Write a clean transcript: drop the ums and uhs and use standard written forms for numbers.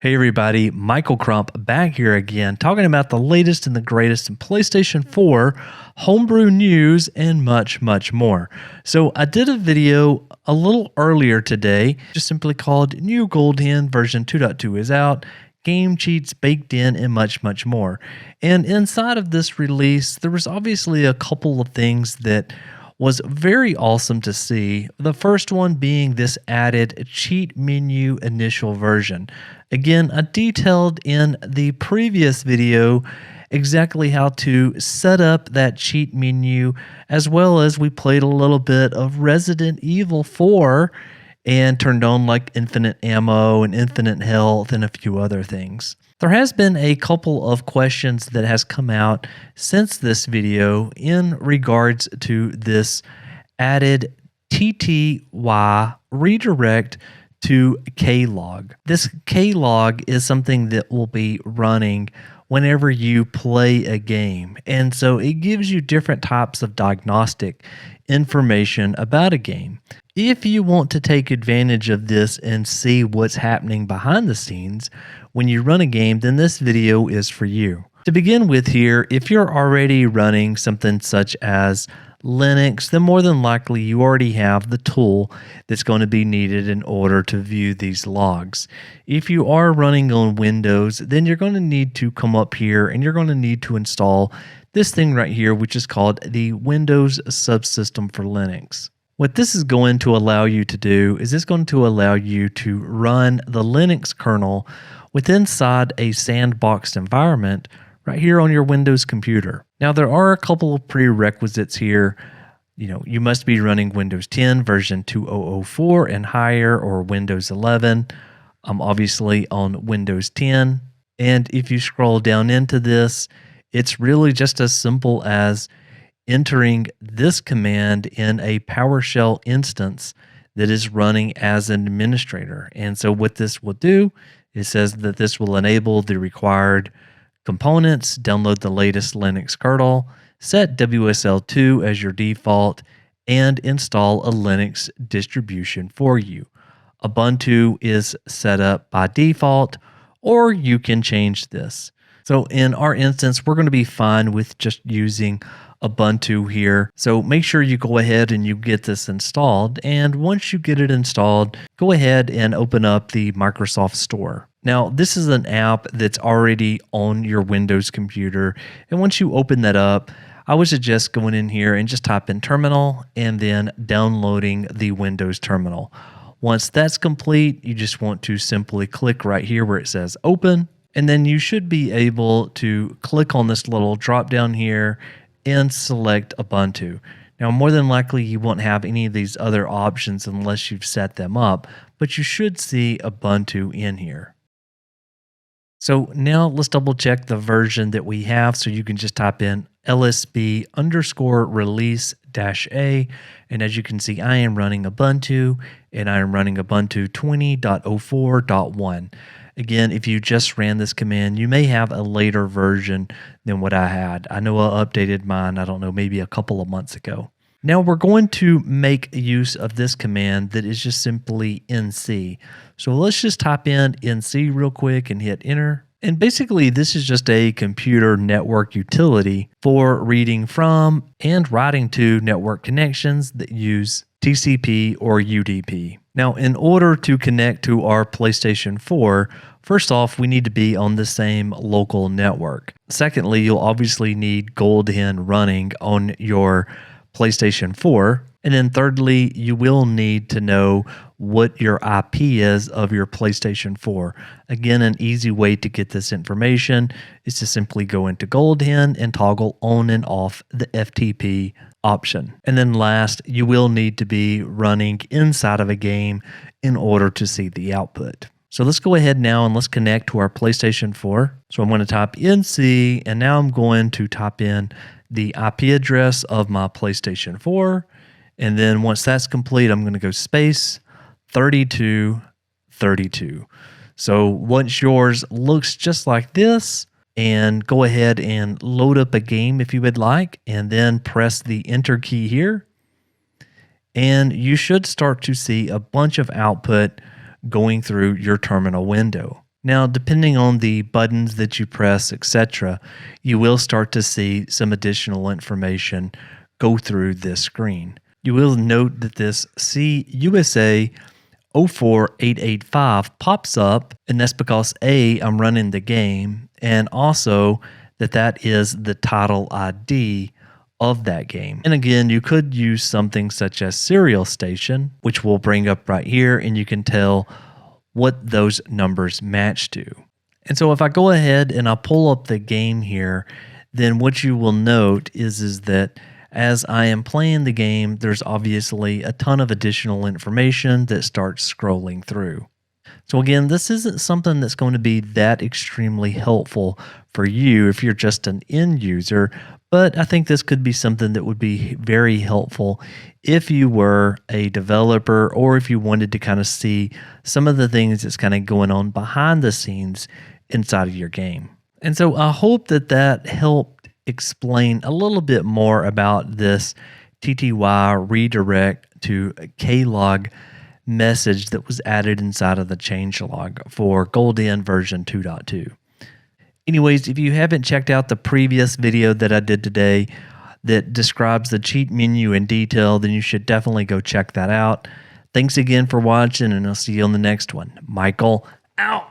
Hey everybody, Michael Crump back here again, talking about the latest and the greatest in PlayStation 4, homebrew news, and much, much more. So I did a video a little earlier today, just simply called New GoldHEN version 2.2 is out, game cheats baked in, and much, much more. And inside of this release, there was obviously a couple of things that was very awesome to see. The first one being this added cheat menu initial version. Again, I detailed in the previous video exactly how to set up that cheat menu, as well as we played a little bit of Resident Evil 4 and turned on like infinite ammo and infinite health and a few other things. There has been a couple of questions that has come out since this video in regards to this added TTY redirect to klog. This klog is something that will be running whenever you play a game. And so it gives you different types of diagnostic information about a game. If you want to take advantage of this and see what's happening behind the scenes when you run a game, then this video is for you. To begin with here, if you're already running something such as Linux, then more than likely you already have the tool that's going to be needed in order to view these logs. If you are running on Windows, then you're going to need to come up here and you're going to need to install this thing right here, which is called the Windows Subsystem for Linux. What this is going to allow you to do is it's going to allow you to run the Linux kernel within inside a sandboxed environment right here on your Windows computer. Now, there are a couple of prerequisites here. You must be running Windows 10 version 2004 and higher, or Windows 11. I'm obviously on Windows 10. And if you scroll down into this, it's really just as simple as entering this command in a PowerShell instance that is running as an administrator. And so what this will do, it says that this will enable the required components, download the latest Linux kernel, set WSL2 as your default, and install a Linux distribution for you. Ubuntu is set up by default, or you can change this. So in our instance, we're going to be fine with just using Ubuntu here. So make sure you go ahead and you get this installed. And once you get it installed, go ahead and open up the Microsoft Store. Now, this is an app that's already on your Windows computer. And once you open that up, I would suggest going in here and just type in terminal and then downloading the Windows terminal. Once that's complete, you just want to simply click right here where it says open. And then you should be able to click on this little drop down here and select Ubuntu. Now, more than likely, you won't have any of these other options unless you've set them up, but you should see Ubuntu in here. So now let's double check the version that we have. So you can just type in lsb_release-a. And as you can see, I am running Ubuntu and I am running Ubuntu 20.04.1. Again, if you just ran this command, you may have a later version than what I had. I know I updated mine, I don't know, maybe a couple of months ago. Now we're going to make use of this command that is just simply nc. So let's just type in nc real quick and hit enter. And basically this is just a computer network utility for reading from and writing to network connections that use TCP or UDP. Now, in order to connect to our PlayStation 4, first off, we need to be on the same local network. Secondly, you'll obviously need GoldHEN running on your PlayStation 4. And then thirdly, you will need to know what your IP is of your PlayStation 4. Again, an easy way to get this information is to simply go into GoldHEN and toggle on and off the FTP option. And then last, you will need to be running inside of a game in order to see the output. So let's go ahead now and let's connect to our PlayStation 4. So I'm going to type nc, and now I'm going to type in the IP address of my PlayStation 4. And then once that's complete, I'm going to go space 3232. So once yours looks just like this, and go ahead and load up a game if you would like, and then press the enter key here. And you should start to see a bunch of output going through your terminal window. Now, depending on the buttons that you press, etc., you will start to see some additional information go through this screen. You will note that this CUSA 04885 pops up, and that's because I'm running the game, and also that is the title ID of that game. And again, you could use something such as serial station, which we'll bring up right here, and you can tell what those numbers match to. And so if I go ahead and I pull up the game here, then what you will note is that as I am playing the game, there's obviously a ton of additional information that starts scrolling through. So again, this isn't something that's going to be that extremely helpful for you if you're just an end user, but I think this could be something that would be very helpful if you were a developer or if you wanted to kind of see some of the things that's kind of going on behind the scenes inside of your game. And so I hope that helped explain a little bit more about this TTY redirect to klog message that was added inside of the changelog for GoldHEN version 2.2. Anyways, if you haven't checked out the previous video that I did today that describes the cheat menu in detail, then you should definitely go check that out. Thanks again for watching, and I'll see you on the next one. Michael, out.